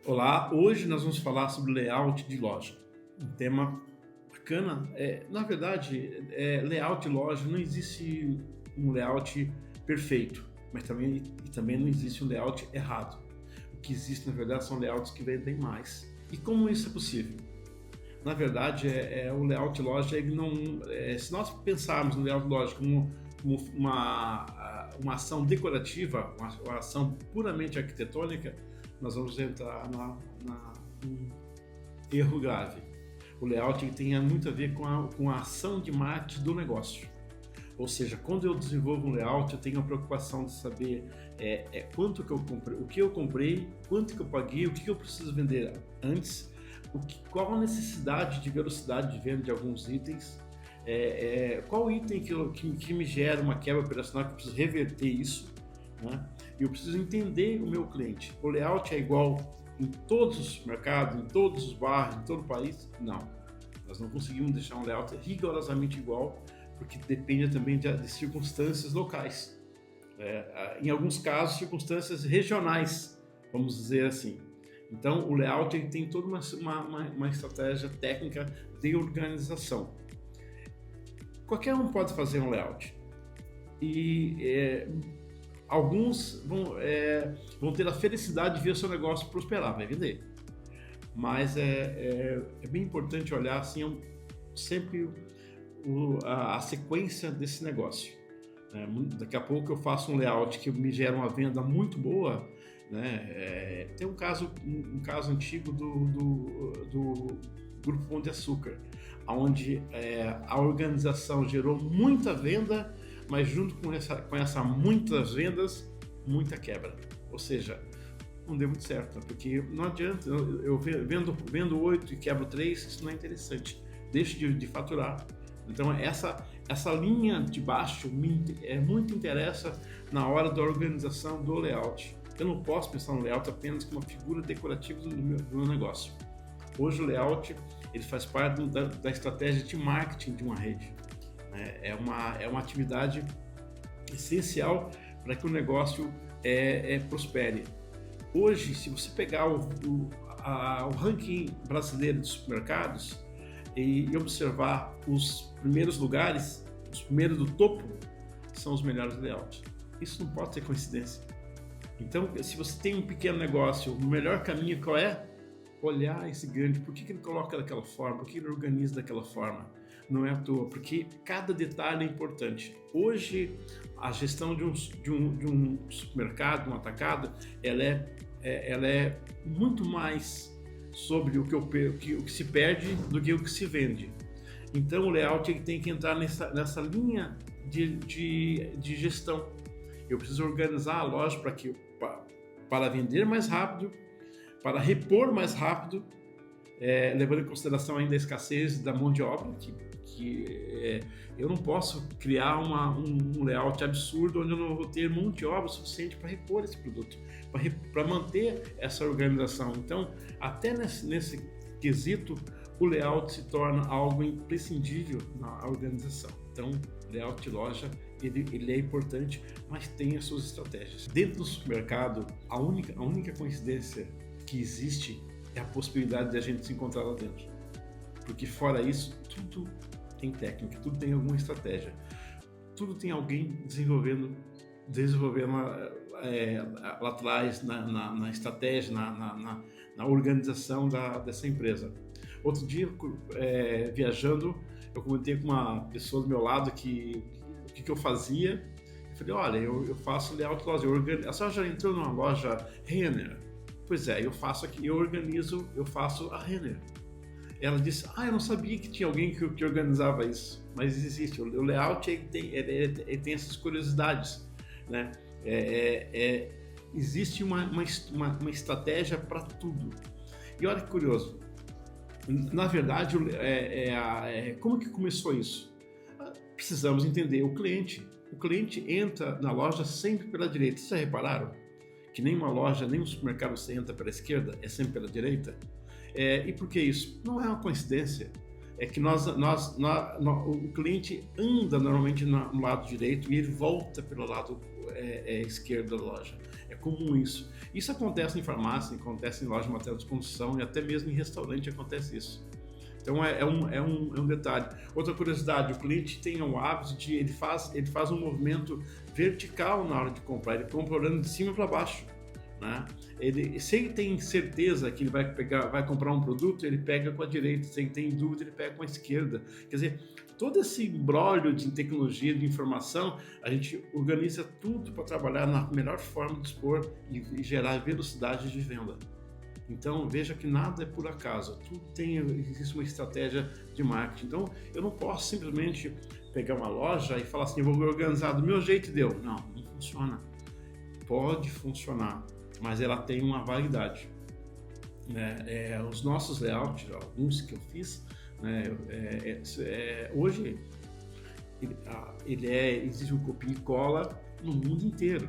Olá, hoje nós vamos falar sobre layout de loja. Um tema bacana. Na verdade, layout de loja não existe um layout perfeito, mas também não existe um layout errado. O que existe, na verdade, são layouts que vendem mais. E como isso é possível? Na verdade, o layout de loja, ele não, se nós pensarmos no layout de loja como uma ação decorativa, uma ação puramente arquitetônica, nós vamos entrar num erro grave. O layout ele tem muito a ver com a ação de marketing do negócio. Ou seja, quando eu desenvolvo um layout, eu tenho a preocupação de saber quanto que eu comprei, o que eu comprei, quanto que eu paguei, o que eu preciso vender antes, qual a necessidade de velocidade de venda de alguns itens, qual item que me gera uma quebra operacional que eu preciso reverter isso, né? E eu preciso entender o meu cliente. O layout é igual em todos os mercados, em todos os bairros, em todo o país? Não. Nós não conseguimos deixar um layout rigorosamente igual, porque depende também de circunstâncias locais. Em alguns casos, circunstâncias regionais, vamos dizer assim. Então, o layout ele tem toda uma estratégia técnica de organização. Qualquer um pode fazer um layout. E alguns vão ter a felicidade de ver o seu negócio prosperar, vai vender. Mas é bem importante olhar assim, sempre a sequência desse negócio. Daqui a pouco eu faço um layout que me gera uma venda muito boa, né? Tem um caso antigo do Grupo Pão de Açúcar, onde a organização gerou muita venda, mas junto com essa muitas vendas, muita quebra. Ou seja, não deu muito certo, porque não adianta, eu vendo 8 e quebro 3, isso não é interessante, deixo de faturar. Então essa linha de baixo muito interessa na hora da organização do layout. Eu não posso pensar no layout apenas como uma figura decorativa do meu negócio. Hoje o layout ele faz parte da estratégia de marketing de uma rede. É uma atividade essencial para que o negócio prospere. Hoje, se você pegar o ranking brasileiro de supermercados e observar os primeiros lugares, os primeiros do topo, são os melhores layouts. Isso não pode ser coincidência. Então, se você tem um pequeno negócio, o melhor caminho qual é? Olhar esse grande, por que ele coloca daquela forma, por que ele organiza daquela forma. Não é à toa, porque cada detalhe é importante. Hoje, a gestão de um supermercado, um atacado, ela é muito mais sobre o que se perde do que o que se vende. Então, o layout ele tem que entrar nessa linha de gestão. Eu preciso organizar a loja para vender mais rápido, para repor mais rápido, levando em consideração ainda a escassez da mão de obra, que eu não posso criar um layout absurdo onde eu não vou ter mão de obra suficiente para repor esse produto, para manter essa organização. Então, até nesse quesito, o layout se torna algo imprescindível na organização. Então, o layout de loja ele é importante, mas tem as suas estratégias. Dentro do supermercado, a única coincidência que existe é a possibilidade de a gente se encontrar lá dentro. Porque fora isso, tudo tem técnica, tudo tem alguma estratégia. Tudo tem alguém desenvolvendo lá atrás na estratégia, na organização dessa empresa. Outro dia, viajando, eu comentei com uma pessoa do meu lado o que eu fazia. Eu falei, olha, eu faço layout de loja. A senhora já entrou numa loja Renner? Pois é, eu faço aqui, eu faço a Renner. Ela disse, eu não sabia que tinha alguém que organizava isso, mas existe. O layout ele tem essas curiosidades, né? Existe uma estratégia para tudo. E olha que curioso, na verdade, como que começou isso? Precisamos entender o cliente. O cliente entra na loja sempre pela direita. Vocês já repararam? Que nenhuma loja, nem um supermercado você entra pela esquerda, é sempre pela direita. E por que isso? Não é uma coincidência. É que o cliente anda normalmente no lado direito e ele volta pelo lado esquerdo da loja. comum isso. Isso acontece em farmácia, acontece em loja de material de construção e até mesmo em restaurante acontece isso. Então é um detalhe. Outra curiosidade, o cliente tem o hábito de ele faz um movimento vertical na hora de comprar, ele compra olhando de cima para baixo, né? Se ele tem certeza que ele vai comprar um produto, ele pega com a direita, se ele tem dúvida, ele pega com a esquerda. Quer dizer, todo esse imbróglio de tecnologia, de informação, a gente organiza tudo para trabalhar na melhor forma de expor e gerar velocidade de venda. Então, veja que nada é por acaso, existe uma estratégia de marketing. Então, eu não posso simplesmente pegar uma loja e falar assim, eu vou organizar do meu jeito e deu. Não funciona. Pode funcionar, mas ela tem uma validade. Os nossos layouts, alguns que eu fiz, hoje existe um copia e cola no mundo inteiro.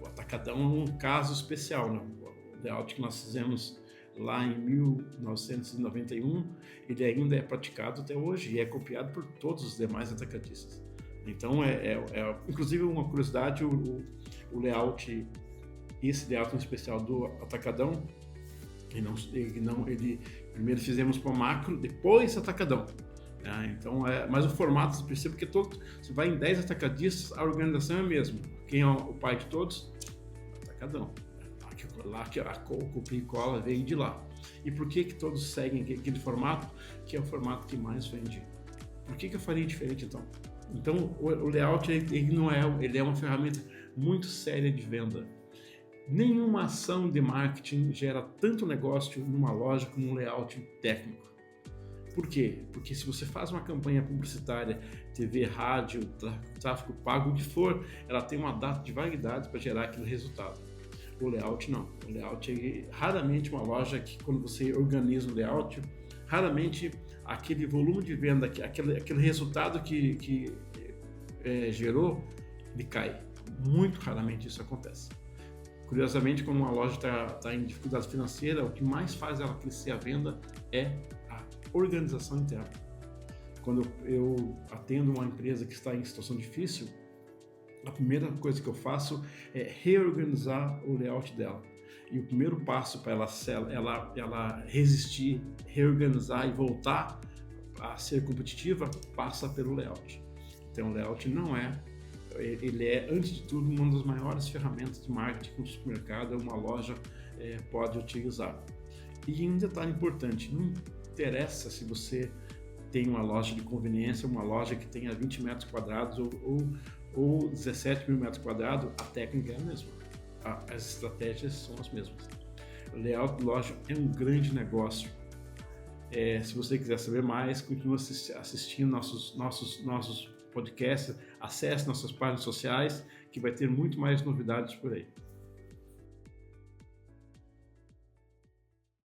O Atacadão é um caso especial, né? O layout que nós fizemos lá em 1991, ele ainda é praticado até hoje e é copiado por todos os demais atacadistas. Então, inclusive uma curiosidade, esse layout em especial do Atacadão, ele primeiro fizemos para macro, depois Atacadão. Então, mas o formato, você percebe que você vai em 10 atacadistas, a organização é a mesma. Quem é o pai de todos? Atacadão. Lá que a copia e cola veio de lá. E por que todos seguem aquele formato? Que é o formato que mais vende. Por que eu faria diferente então? Então o layout ele é uma ferramenta muito séria de venda. Nenhuma ação de marketing gera tanto negócio numa loja como um layout técnico. Por quê? Porque se você faz uma campanha publicitária, TV, rádio, tráfego pago, o que for, ela tem uma data de validade para gerar aquele resultado. O layout não. O layout raramente uma loja que quando você organiza o layout, raramente aquele volume de venda, aquele resultado que gerou, ele cai. Muito raramente isso acontece. Curiosamente, quando uma loja está em dificuldade financeira, o que mais faz ela crescer a venda é a organização interna. Quando eu atendo uma empresa que está em situação difícil, a primeira coisa que eu faço é reorganizar o layout dela. E o primeiro passo para ela resistir, reorganizar e voltar a ser competitiva passa pelo layout. Então, o layout ele é, antes de tudo, uma das maiores ferramentas de marketing que um supermercado ou uma loja pode utilizar. E um detalhe importante, não interessa se você tem uma loja de conveniência, uma loja que tenha 20 metros quadrados ou 17 mil metros quadrados, a técnica é a mesma. As estratégias são as mesmas. O layout de loja é um grande negócio. Se você quiser saber mais, continue assistindo nossos podcasts, acesse nossas páginas sociais, que vai ter muito mais novidades por aí.